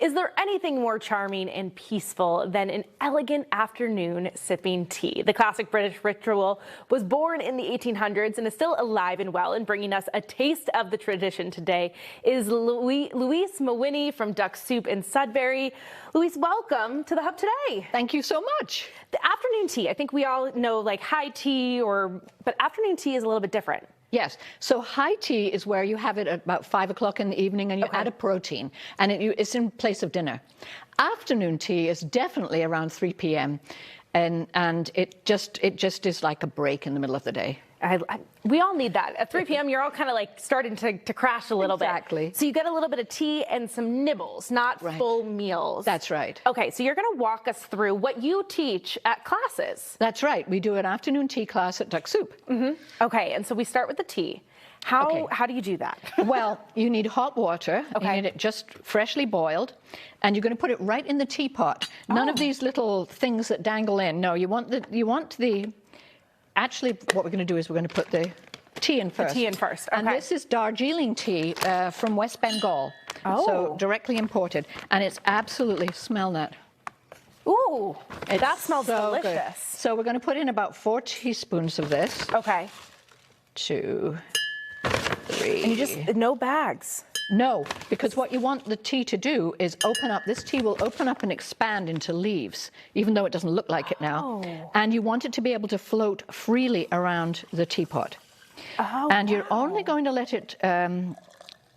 Is there anything more charming and peaceful than an elegant afternoon sipping tea? The classic British ritual was born in the 1800s and is still alive and well, and bringing us a taste of the tradition today is Louise Mawhinney from Duck Soup in Sudbury. Louise, welcome to the Hub today. Thank you so much. The afternoon tea, I think we all know like high tea, but afternoon tea is a little bit different. Yes. So high tea is where you have it at about 5 o'clock in the evening and you add a protein, and it's in place of dinner. Afternoon tea is definitely around 3 p.m. and it just is like a break in the middle of the day. We all need that. At 3 p.m., you're all kind of like starting to crash a little bit. Exactly. So you get a little bit of tea and some nibbles, not full meals. That's right. Okay, so you're going to walk us through what you teach at classes. That's right. We do an afternoon tea class at Duck Soup. Okay, and so we start with the tea. How do you do that? Well, you need hot water. Okay. You need it just freshly boiled, and you're going to put it right in the teapot. None of these little things that dangle in. No, you want the. Actually, what we're going to do is we're going to put the tea in first. The tea in first, okay. And this is Darjeeling tea from West Bengal. So directly imported. And it's absolutely, smell that. Ooh, that smells delicious. Good. So we're going to put in about 4 teaspoons of this. Okay. 2, 3. And you just, no bags. No, because what you want the tea to do is open up. This tea will open up and expand into leaves, even though it doesn't look like it now. And you want it to be able to float freely around the teapot. And you're only going to let it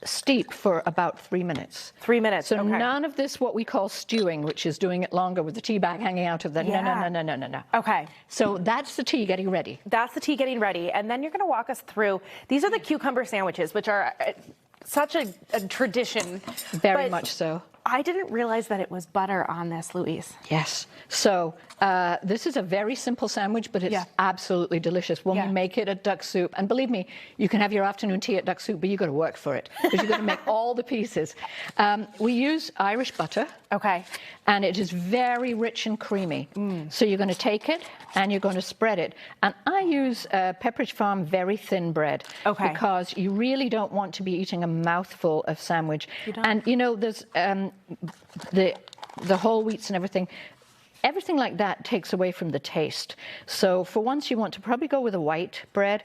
steep for about 3 minutes. 3 minutes, So none of this what we call stewing, which is doing it longer with the tea bag hanging out of the... No. Okay. So that's the tea getting ready. That's the tea getting ready. And then you're going to walk us through, these are the cucumber sandwiches, which are such a tradition. Very much so. I didn't realize that it was butter on this, Louise. Yes. So this is a very simple sandwich, but it's absolutely delicious when we make it at Duck Soup. And believe me, you can have your afternoon tea at Duck Soup, but you've got to work for it because you've got to make all the pieces. We use Irish butter. Okay. And it is very rich and creamy. So you're going to take it and you're going to spread it. And I use Pepperidge Farm very thin bread because you really don't want to be eating a mouthful of sandwich. And you know, there's the whole wheats and everything. Everything like that takes away from the taste. So for once you want to probably go with a white bread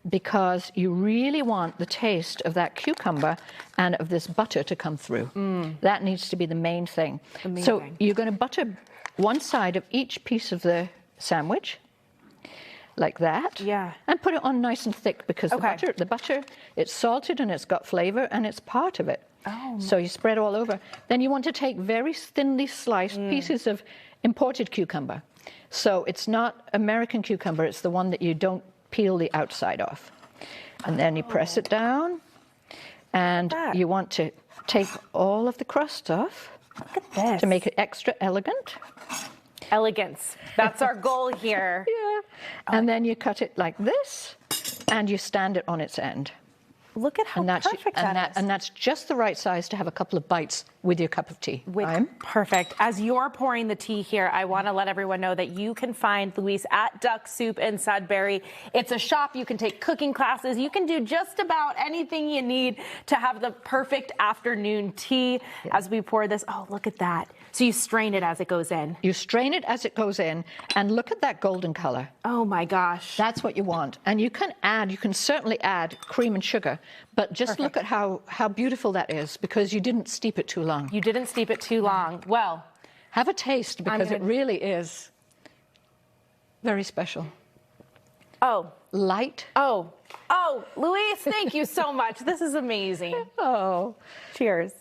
because you really want the taste of that cucumber and of this butter to come through. That needs to be the main thing. So you're going to butter one side of each piece of the sandwich like that. Yeah. And put it on nice and thick because the butter, it's salted and it's got flavor and it's part of it. So you spread all over. Then you want to take very thinly sliced pieces of imported cucumber. So it's not American cucumber, it's the one that you don't peel the outside off. And then you press it down, and you want to take all of the crust off. Look at this. To make it extra elegant. Elegance. That's our goal here. And then you cut it like this, and you stand it on its end. Look at how perfect that is. And that's just the right size to have a couple of bites with your cup of tea. Perfect. As you're pouring the tea here, I want to let everyone know that you can find Louise at Duck Soup in Sudbury. It's a shop. You can take cooking classes. You can do just about anything you need to have the perfect afternoon tea. As we pour this, oh, look at that. So you strain it as it goes in. You strain it as it goes in, and look at that golden color. Oh my gosh. That's what you want. And you can certainly add cream and sugar, but just look at how beautiful that is because you didn't steep it too long. You didn't steep it too long. Well, have a taste because it really is very special. Oh. Light. Oh, Louise, thank you so much. This is amazing. Oh. Cheers.